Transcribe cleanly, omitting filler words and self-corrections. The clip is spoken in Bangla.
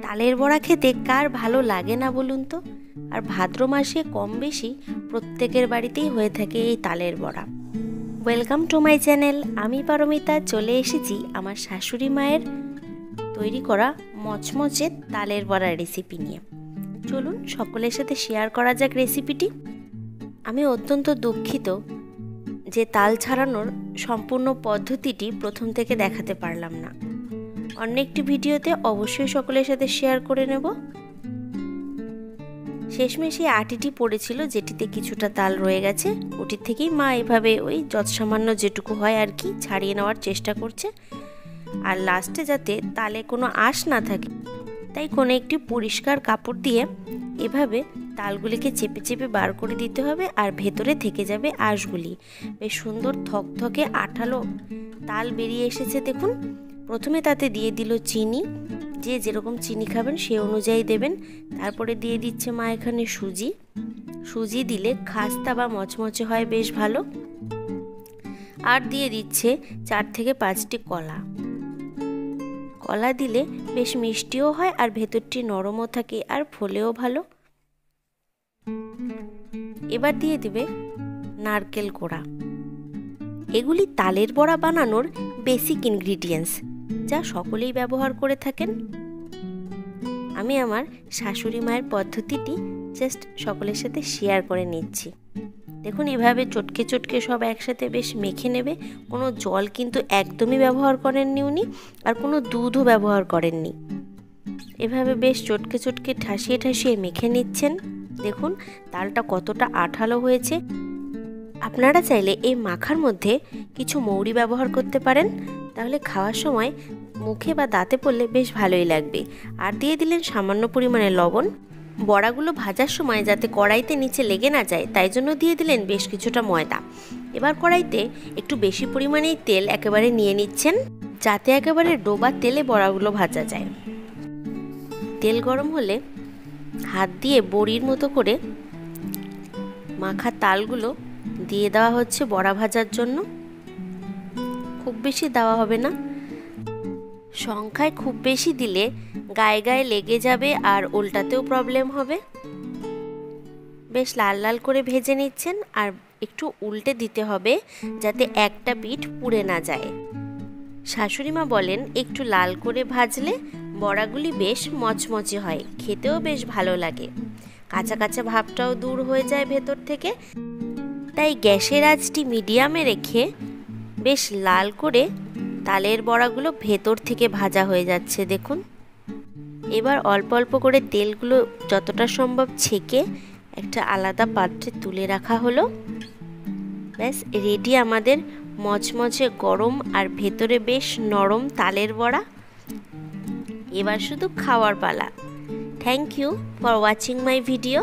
তালের বড়া খেতে কার ভালো লাগে না বলুন তো। আর ভাদ্র মাসে কম বেশি প্রত্যেকের বাড়িতেই হয়ে থাকে এই তালের বড়া। Welcome to my channel. আমি পারমিতা চলে এসেছি আমার শাশুড়ি মায়ের তৈরি করা মচমচে তালের বড়ার রেসিপি নিয়ে। চলুন সকলের সাথে শেয়ার করা যাক রেসিপিটি। আমি অত্যন্ত দুঃখিত যে তাল ছাড়ানোর সম্পূর্ণ পদ্ধতিটি প্রথম থেকে দেখাতে পারলাম না। অন্য একটি ভিডিওতে অবশ্যই সকলের সাথে শেয়ার করে নেব। শেষমেশ এই আটিটি পড়েছিল, যেটিতে কিছুটা তাল রয়ে গেছে। ওটির থেকেই মা এভাবে ওই যৎসামান্য যেটুকু হয় আর কি ছাড়িয়ে নেওয়ার চেষ্টা করছে। আর লাস্টে যাতে তালে কোনো আঁশ না থাকে, তাই কোনো একটি পরিষ্কার কাপড় দিয়ে এভাবে তালগুলিকে চেপে চেপে বার করে দিতে হবে। আর ভেতরে থেকে যাবে আঁশগুলি। বেশ সুন্দর থকথকে আঠালো তাল বেরিয়ে এসেছে দেখুন। প্রথমে তাতে দিয়ে দিল চিনি, যে যেরকম চিনি খাবেন সে অনুযায়ী দেবেন। তারপরে দিয়ে দিচ্ছে মা এখানে সুজি দিলে খাস্তা বা মচমচে হয় বেশ ভালো। আর দিয়ে দিচ্ছে 4 থেকে 5টি কলা দিলে বেশ মিষ্টিও হয় আর ভেতরটি নরমও থাকে আর ফোলেও ভালো। এবার দিয়ে দিবে নারকেল কোড়া। এগুলি তালের বড়া বানানোর বেসিক ইনগ্রিডিয়েন্টস, যা সকলেই ব্যবহার করে থাকেন। আমি আমার শাশুড়ি মায়ের পদ্ধতিটি জাস্ট সকলের সাথে শেয়ার করে নিচ্ছি। দেখুন এভাবে চটকে চটকে সব একসাথে বেশ মেখে নেবে। কোনো জল কিন্তু একদমই ব্যবহার করেননি উনি, আর কোনো দুধও ব্যবহার করেননি। এভাবে বেশ চটকে চটকে ঠাসিয়ে ঠাসিয়ে মেখে নিচ্ছেন। দেখুন তালটা কতটা আঠালো হয়েছে। আপনারা চাইলে এই মাখার মধ্যে কিছু মৌরি ব্যবহার করতে পারেন, তাহলে খাওয়ার সময় মুখে বা দাঁতে পড়লে বেশ ভালোই লাগবে। আর দিয়ে দিলেন সামান্য পরিমাণে লবণ। বড়াগুলো ভাজার সময় যাতে কড়াইতে নিচে লেগে না যায়, তাই জন্য দিয়ে দিলেন বেশ কিছুটা ময়দা। এবার কড়াইতে একটু বেশি পরিমাণেই তেল একেবারে নিয়ে নিচ্ছেন, যাতে একেবারে ডোবা তেলে বড়াগুলো ভাজা যায়। তেল গরম হলে হাত দিয়ে বড়ির মতো করে মাখা তালগুলো দিয়ে দেওয়া হচ্ছে বড়া ভাজার জন্য। খুব বেশি দেওয়া হবে না, সংখ্যায় খুব বেশি দিলে গায়ে গায়ে লেগে যাবে আর উল্টাতেও প্রবলেম হবে। বেশ লাল লাল করে ভেজে নিচ্ছেন আর একটু উল্টে দিতে হবে যাতে একটা পিঠ পুড়ে না যায়। শাশুড়ি মা বলেন একটু লাল করে ভাজলে বড়াগুলি বেশ মচমচে হয়, খেতেও বেশ ভালো লাগে, কাঁচা কাঁচা ভাবটাও দূর হয়ে যায় ভেতর থেকে। তাই গ্যাসের আঁচটি মিডিয়ামে রেখে বেশ লাল করে তালের বড়াগুলো ভেতর থেকে ভাজা হয়ে যাচ্ছে দেখুন। এবার অল্প অল্প করে তেলগুলো যতটা সম্ভব ছেঁকে একটা আলাদা পাত্রে তুলে রাখা হলো। ব্যাস রেডি আমাদের মচমচে গরম আর ভেতরে বেশ নরম তালের বড়া। এবার শুধু খাওয়ার পালা। Thank you for watching my video.